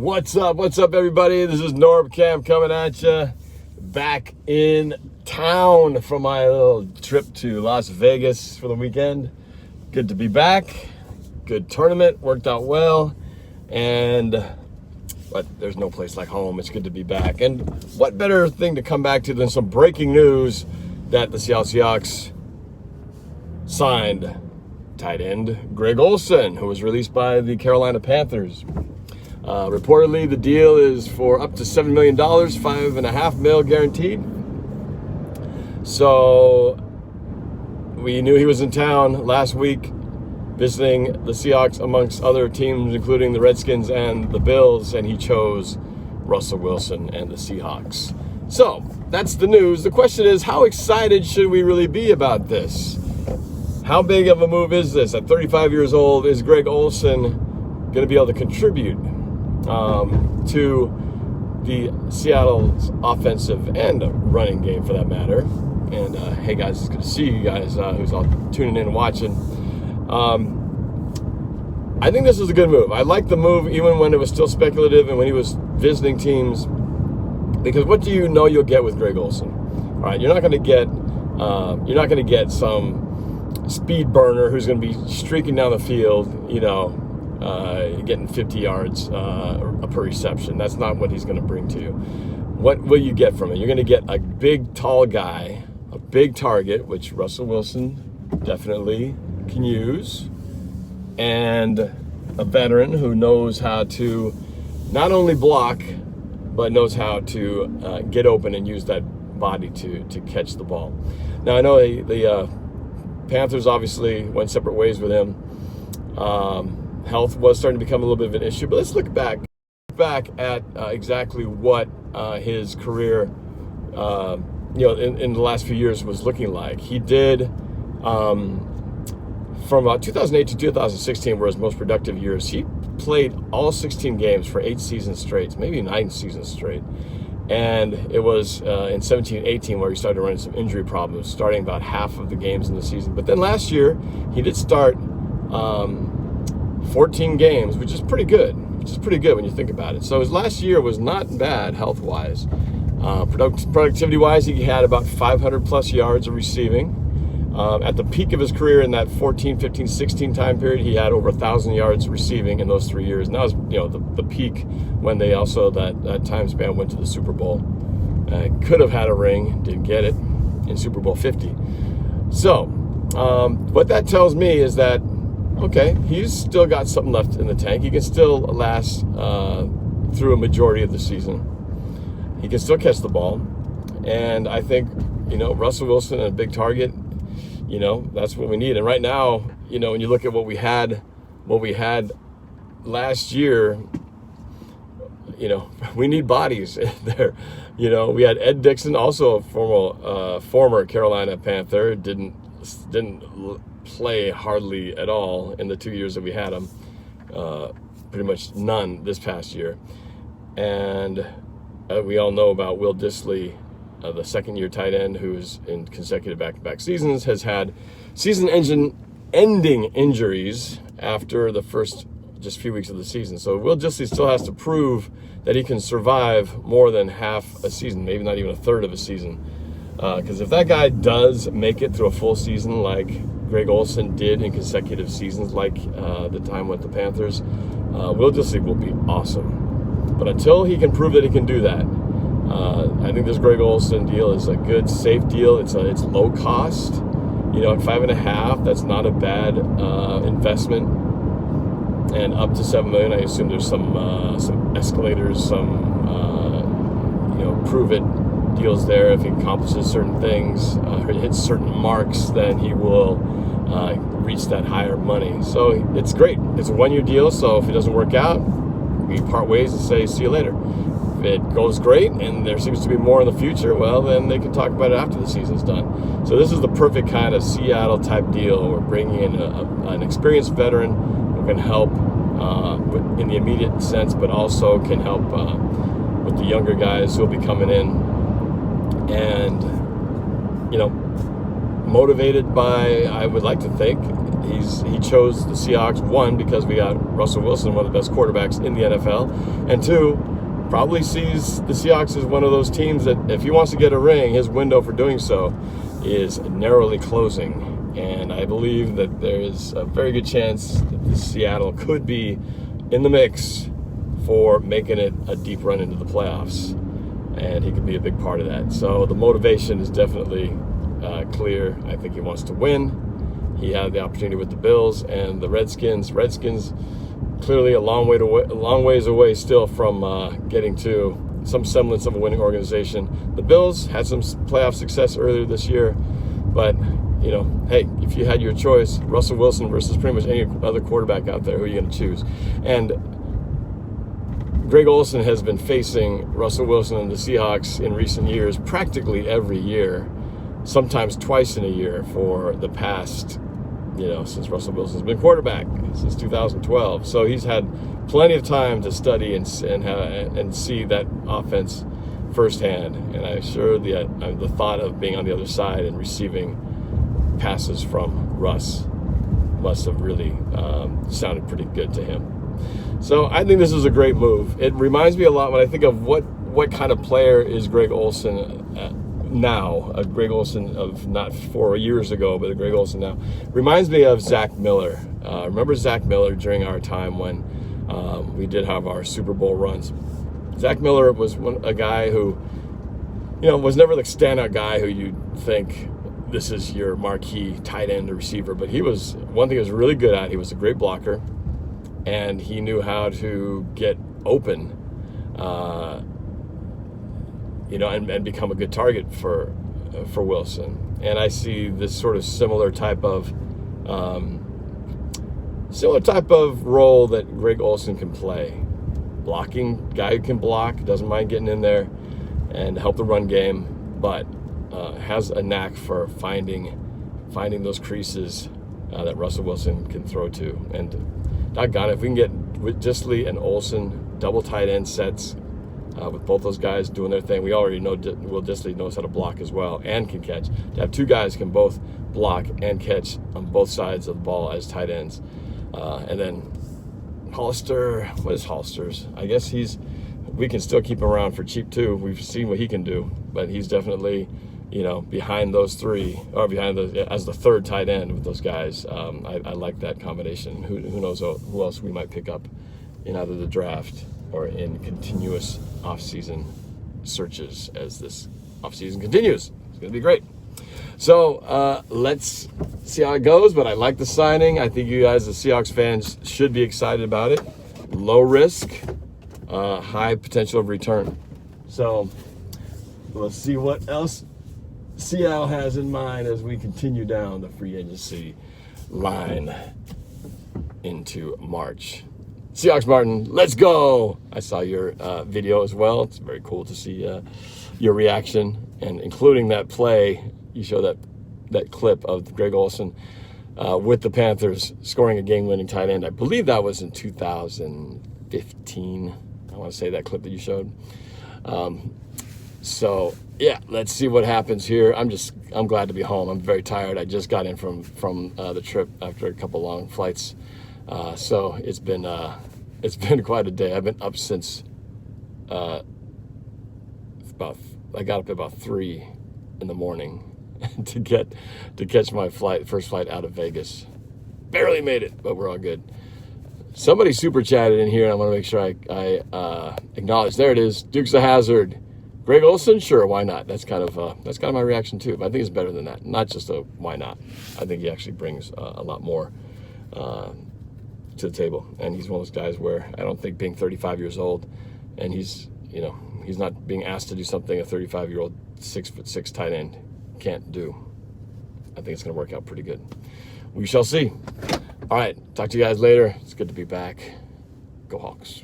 What's up? What's up, everybody? This is NorbCam coming at you. Back in town from my little trip to Las Vegas for the weekend. Good to be back. Good tournament. Worked out well. But there's no place like home. It's good to be back. And what better thing to come back to than some breaking news that the Seattle Seahawks signed tight end Greg Olsen, who was released by the Carolina Panthers. Reportedly, the deal is for up to $7 million, $5.5 million guaranteed. So we knew he was in town last week visiting the Seahawks amongst other teams, including the Redskins and the Bills, and he chose Russell Wilson and the Seahawks. So that's the news. The question is, how excited should we really be about this? How big of a move is this? At 35 years old, is Greg Olsen going to be able to contribute to the Seattle's offensive and running game, for that matter? And hey guys, it's good to see you guys who's all tuning in and watching. I think this is a good move. I like the move even when it was still speculative and when he was visiting teams, because what do you know you'll get with Greg Olsen? All right, you're not going to get some speed burner who's going to be streaking down the field, getting 50 yards per reception. That's not what he's going to bring to you. What will you get from it? You're going to get a big, tall guy, a big target, which Russell Wilson definitely can use, and a veteran who knows how to not only block, but knows how to get open and use that body to catch the ball. Now, I know the Panthers obviously went separate ways with him. Health was starting to become a little bit of an issue, but let's look back at exactly what his career, in the last few years was looking like. He did, from about 2008 to 2016 were his most productive years. He played all 16 games for 8 seasons straight, maybe 9 seasons straight. And it was in 17-18 where he started running some injury problems, starting about half of the games in the season. But then last year, he did start 14 games, which is pretty good when you think about it. So his last year was not bad health-wise. Productivity-wise, he had about 500 plus yards of receiving. At the peak of his career in that 14, 15, 16 time period, he had over 1,000 yards receiving in those 3 years. And that was, the peak when they also, that time span, went to the Super Bowl. Could have had a ring, didn't get it, in Super Bowl 50. So, what that tells me is that, okay, he's still got something left in the tank. He can still last through a majority of the season. He can still catch the ball. And I think, Russell Wilson and a big target, that's what we need. And right now, when you look at what we had last year, we need bodies there. We had Ed Dixon, also a former Carolina Panther, didn't play hardly at all in the 2 years that we had him, pretty much none this past year. And we all know about Will Dissly, the second-year tight end, who's in consecutive back-to-back seasons, has had season-ending injuries after the first just few weeks of the season. So Will Dissly still has to prove that he can survive more than half a season, maybe not even a third of a season. Because if that guy does make it through a full season like Greg Olsen did in consecutive seasons, like the time with the Panthers, Will Dissly will be awesome. But until he can prove that he can do that, I think this Greg Olsen deal is a good, safe deal. It's low cost. At 5.5, that's not a bad investment. And up to $7 million, I assume there's some escalators, some prove it deals there. If he accomplishes certain things, or hits certain marks, then he will reach that higher money. So it's great. It's a 1-year deal. So if it doesn't work out, we part ways and say see you later. If it goes great and there seems to be more in the future, well, then they can talk about it after the season's done. So this is the perfect kind of Seattle type deal. We're bringing in an experienced veteran who can help in the immediate sense, but also can help with the younger guys who will be coming in, and motivated by, I would like to think, he chose the Seahawks, one, because we got Russell Wilson, one of the best quarterbacks in the NFL, and two, probably sees the Seahawks as one of those teams that if he wants to get a ring, his window for doing so is narrowly closing. And I believe that there is a very good chance that Seattle could be in the mix for making it a deep run into the playoffs. And he could be a big part of that. So the motivation is definitely clear. I think he wants to win. He had the opportunity with the Bills and the Redskins. Redskins clearly a long ways away still from getting to some semblance of a winning organization. The Bills had some playoff success earlier this year, but you know, hey, if you had your choice, Russell Wilson versus pretty much any other quarterback out there, who are you going to choose? And Greg Olsen has been facing Russell Wilson and the Seahawks in recent years practically every year, sometimes twice in a year for the past, since Russell Wilson's been quarterback, since 2012. So he's had plenty of time to study and see that offense firsthand. And I'm sure the thought of being on the other side and receiving passes from Russ must have really sounded pretty good to him. So I think this is a great move. It reminds me a lot when I think of what kind of player is Greg Olsen now, a Greg Olsen of not 4 years ago, but a Greg Olsen now. Reminds me of Zach Miller. Remember Zach Miller during our time when we did have our Super Bowl runs? Zach Miller was a guy who, was never the standout guy who you'd think this is your marquee tight end or receiver, but one thing he was really good at. He was a great blocker, and he knew how to get open, and become a good target for Wilson. And I see this sort of similar type of role that Greg Olsen can play. Blocking guy who can block, doesn't mind getting in there and help the run game, but has a knack for finding those creases that Russell Wilson can throw to. And doggone it, if we can get with Disley and Olsen double tight end sets with both those guys doing their thing, we already know Will Disley knows how to block as well and can catch. To have two guys who can both block and catch on both sides of the ball as tight ends, and then Hollister, what is Hollister's? I guess we can still keep him around for cheap too. We've seen what he can do, but he's definitely, behind those three, or as the third tight end with those guys. I like that combination. Who knows who else we might pick up in either the draft or in continuous offseason searches as this offseason continues. It's going to be great. So let's see how it goes, but I like the signing. I think you guys, the Seahawks fans, should be excited about it. Low risk, high potential of return. So let's see what else Seattle has in mind as we continue down the free agency line into March. Seahawks Martin, let's go! I saw your video as well. It's very cool to see your reaction, and including that play. You show that clip of Greg Olsen with the Panthers scoring a game-winning tight end. I believe that was in 2015. I want to say that clip that you showed. So yeah, let's see what happens here. I'm glad to be home. I'm very tired. I just got in from the trip after a couple long flights. So it's been quite a day. I've been up since I got up at about 3 in the morning to catch my first flight out of Vegas. Barely made it, but we're all good. Somebody super chatted in here, and I want to make sure I acknowledge. There it is. Dukes of Hazzard. Greg Olsen, sure, why not? That's kind of my reaction too. But I think it's better than that. Not just a why not. I think he actually brings a lot more to the table, and he's one of those guys where I don't think, being 35 years old, and he's not being asked to do something a 35-year-old 6'6" tight end can't do. I think it's going to work out pretty good. We shall see. All right, talk to you guys later. It's good to be back. Go Hawks.